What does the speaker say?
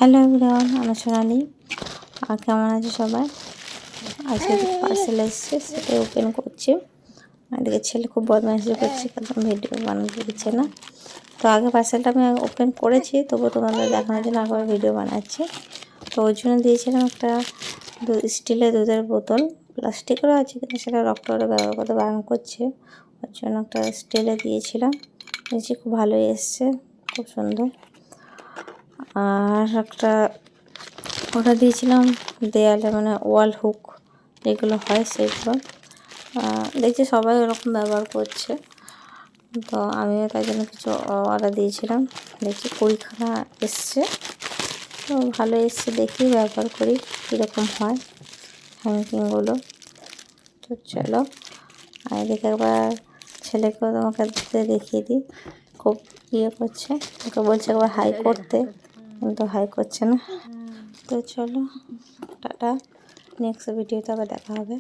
Hello everyone, আমি সোনালি। আর কেমন আছে সবাই? আজকে পার্সেল এসছে, সেটা ওপেন করছি। এদিকে ছেলে খুব বদমাইশি করছে, একদম ভিডিও বানাতে দিচ্ছে না। তো আগে পার্সেলটা আমি ওপেন করেছি, তবু তোমাদের দেখানোর জন্য একবার ভিডিও বানাচ্ছি। তো ওই জন্য দিয়েছিলাম একটা স্টিলের দুধের বোতল, প্লাস্টিকেরও আছে কিন্তু সেটা রক্তটা ব্যবহার করতে বারণ করছে, ওর জন্য একটা স্টিলে দিয়েছিলাম। দেখছি খুব ভালোই এসছে, খুব সুন্দর। আর একটা অর্ডার দিয়েছিলাম দেয়ালে, মানে ওয়াল হুক যেগুলো হয় সেগুলো। দেখছি সবাই ওরকম ব্যবহার করছে, তো আমিও তাই জন্য কিছু অর্ডার দিয়েছিলাম। দেখছি 20খানা এসছে, তো ভালো এসছে, দেখি ব্যবহার করি কীরকম হয় হ্যাঙ্কিংগুলো। তো চলো, আর এদিকে একবার ছেলেকেও তোমাকে দেখিয়ে দিই। খুব করছে, ওকে বলছে একবার হাই করতে, কিন্তু হাই করছে না। তো চলো, টাটা, নেক্সট ভিডিওতে আবার দেখা হবে।